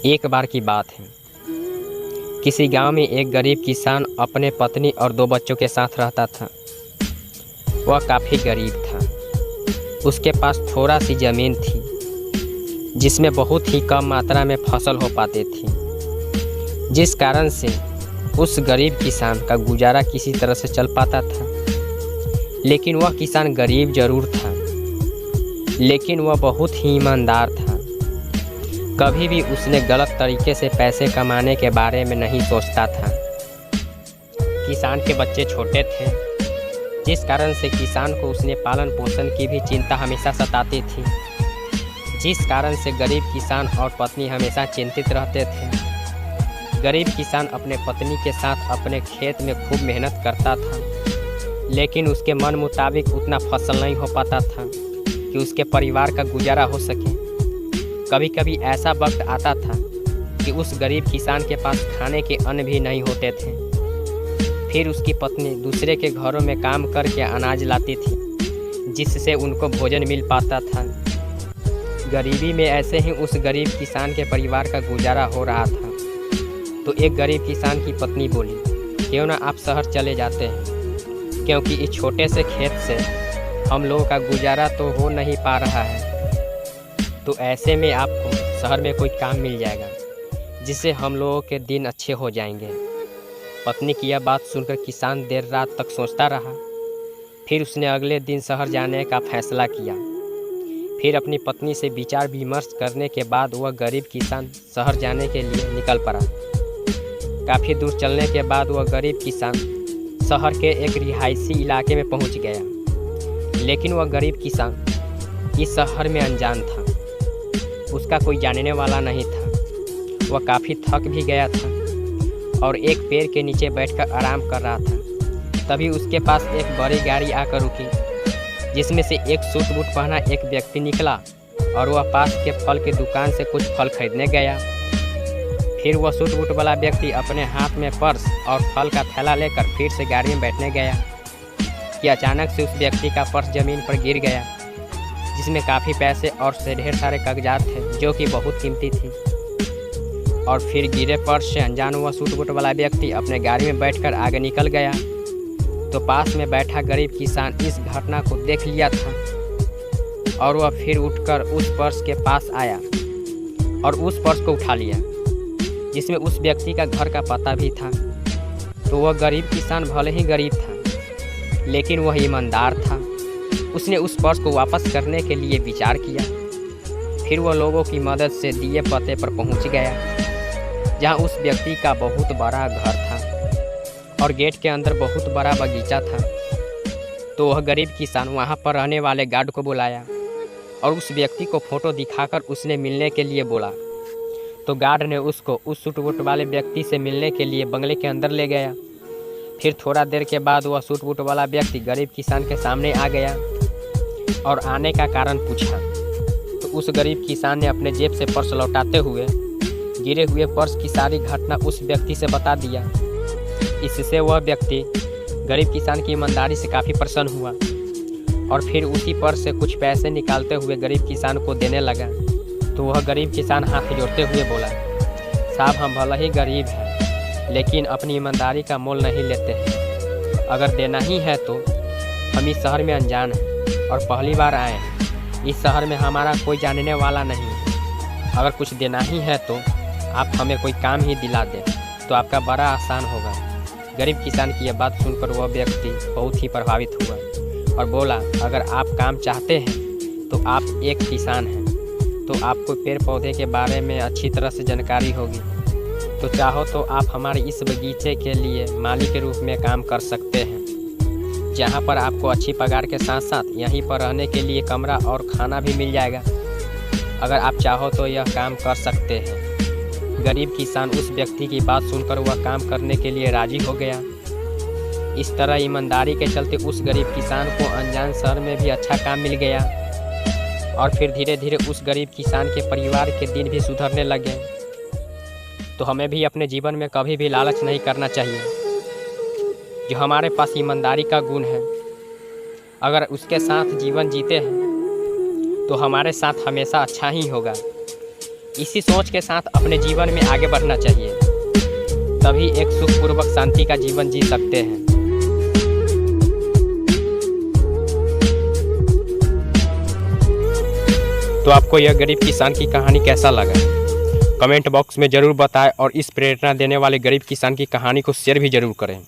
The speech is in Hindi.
एक बार की बात है। किसी गांव में एक गरीब किसान अपने पत्नी और 2 बच्चों के साथ रहता था। वह काफ़ी गरीब था। उसके पास थोड़ा सी ज़मीन थी जिसमें बहुत ही कम मात्रा में फसल हो पाती थी, जिस कारण से उस गरीब किसान का गुजारा किसी तरह से चल पाता था। लेकिन वह किसान गरीब ज़रूर था, लेकिन वह बहुत ही ईमानदार था। कभी भी उसने गलत तरीके से पैसे कमाने के बारे में नहीं सोचता था। किसान के बच्चे छोटे थे, जिस कारण से किसान को उसने पालन पोषण की भी चिंता हमेशा सताती थी, जिस कारण से गरीब किसान और पत्नी हमेशा चिंतित रहते थे। गरीब किसान अपने पत्नी के साथ अपने खेत में खूब मेहनत करता था, लेकिन उसके मन मुताबिक उतना फसल नहीं हो पाता था कि उसके परिवार का गुजारा हो सके। कभी कभी ऐसा वक्त आता था कि उस गरीब किसान के पास खाने के अन्न भी नहीं होते थे। फिर उसकी पत्नी दूसरे के घरों में काम करके अनाज लाती थी, जिससे उनको भोजन मिल पाता था। गरीबी में ऐसे ही उस गरीब किसान के परिवार का गुजारा हो रहा था। तो एक गरीब किसान की पत्नी बोली, क्यों ना आप शहर चले जाते हैं, क्योंकि इस छोटे से खेत से हम लोगों का गुजारा तो हो नहीं पा रहा है। तो ऐसे में आपको शहर में कोई काम मिल जाएगा जिससे हम लोगों के दिन अच्छे हो जाएंगे। पत्नी की यह बात सुनकर किसान देर रात तक सोचता रहा। फिर उसने अगले दिन शहर जाने का फैसला किया। फिर अपनी पत्नी से विचार विमर्श करने के बाद वह गरीब किसान शहर जाने के लिए निकल पड़ा। काफ़ी दूर चलने के बाद वह गरीब किसान शहर के एक रिहायशी इलाके में पहुंच गया। लेकिन वह गरीब किसान इस शहर में अनजान था। उसका कोई जानने वाला नहीं था। वह काफ़ी थक भी गया था और एक पेड़ के नीचे बैठकर आराम कर रहा था। तभी उसके पास एक बड़ी गाड़ी आकर रुकी, जिसमें से एक सूट बूट पहना एक व्यक्ति निकला और वह पास के फल की दुकान से कुछ फल खरीदने गया। फिर वह सूट बूट वाला व्यक्ति अपने हाथ में पर्स और फल का थैला लेकर फिर से गाड़ी में बैठने गया कि अचानक से उस व्यक्ति का पर्स ज़मीन पर गिर गया, जिसमें काफ़ी पैसे और ढेर सारे कागजात थे जो कि बहुत कीमती थी। और फिर गिरे पर्स से अनजान हुआ सूट बूट वाला व्यक्ति अपने गाड़ी में बैठकर आगे निकल गया। तो पास में बैठा गरीब किसान इस घटना को देख लिया था और वह फिर उठकर उस पर्स के पास आया और उस पर्स को उठा लिया, जिसमें उस व्यक्ति का घर का पता भी था। तो वह गरीब किसान भले ही गरीब था, लेकिन वह ईमानदार था। उसने उस पर्स को वापस करने के लिए विचार किया। फिर वह लोगों की मदद से दिए पते पर पहुंच गया, जहां उस व्यक्ति का बहुत बड़ा घर था और गेट के अंदर बहुत बड़ा बगीचा था। तो वह गरीब किसान वहां पर रहने वाले गार्ड को बुलाया और उस व्यक्ति को फ़ोटो दिखाकर उसने मिलने के लिए बोला। तो गार्ड ने उसको उस सूट बूट वाले व्यक्ति से मिलने के लिए बंगले के अंदर ले गया। फिर थोड़ा देर के बाद वह सूट बूट वाला व्यक्ति गरीब किसान के सामने आ गया और आने का कारण पूछा। तो उस गरीब किसान ने अपने जेब से पर्स लौटाते हुए गिरे हुए पर्स की सारी घटना उस व्यक्ति से बता दिया। इससे वह व्यक्ति गरीब किसान की ईमानदारी से काफ़ी प्रसन्न हुआ और फिर उसी पर्स से कुछ पैसे निकालते हुए गरीब किसान को देने लगा। तो वह गरीब किसान हाथ जोड़ते हुए बोला, साहब हम भले ही गरीब हैं, लेकिन अपनी ईमानदारी का मोल नहीं लेते हैं। अगर देना ही है तो हम इस शहर में अनजान हैं और पहली बार आए हैं। इस शहर में हमारा कोई जानने वाला नहीं है। अगर कुछ देना ही है तो आप हमें कोई काम ही दिला दें तो आपका बड़ा आसान होगा। गरीब किसान की यह बात सुनकर वह व्यक्ति बहुत ही प्रभावित हुआ और बोला, अगर आप काम चाहते हैं तो आप एक किसान हैं, तो आपको पेड़ पौधे के बारे में अच्छी तरह से जानकारी होगी। तो चाहो तो आप हमारे इस बगीचे के लिए माली के रूप में काम कर सकते हैं, जहाँ पर आपको अच्छी पगार के साथ साथ यहीं पर रहने के लिए कमरा और खाना भी मिल जाएगा। अगर आप चाहो तो यह काम कर सकते हैं। गरीब किसान उस व्यक्ति की बात सुनकर वह काम करने के लिए राजी हो गया। इस तरह ईमानदारी के चलते उस गरीब किसान को अनजान शहर में भी अच्छा काम मिल गया और फिर धीरे धीरे उस गरीब किसान के परिवार के दिन भी सुधरने लगे। तो हमें भी अपने जीवन में कभी भी लालच नहीं करना चाहिए। जो हमारे पास ईमानदारी का गुण है, अगर उसके साथ जीवन जीते हैं तो हमारे साथ हमेशा अच्छा ही होगा। इसी सोच के साथ अपने जीवन में आगे बढ़ना चाहिए, तभी एक सुखपूर्वक शांति का जीवन जी सकते हैं। तो आपको यह गरीब किसान की कहानी कैसा लगा, कमेंट बॉक्स में ज़रूर बताएं और इस प्रेरणा देने वाले गरीब किसान की कहानी को शेयर भी ज़रूर करें।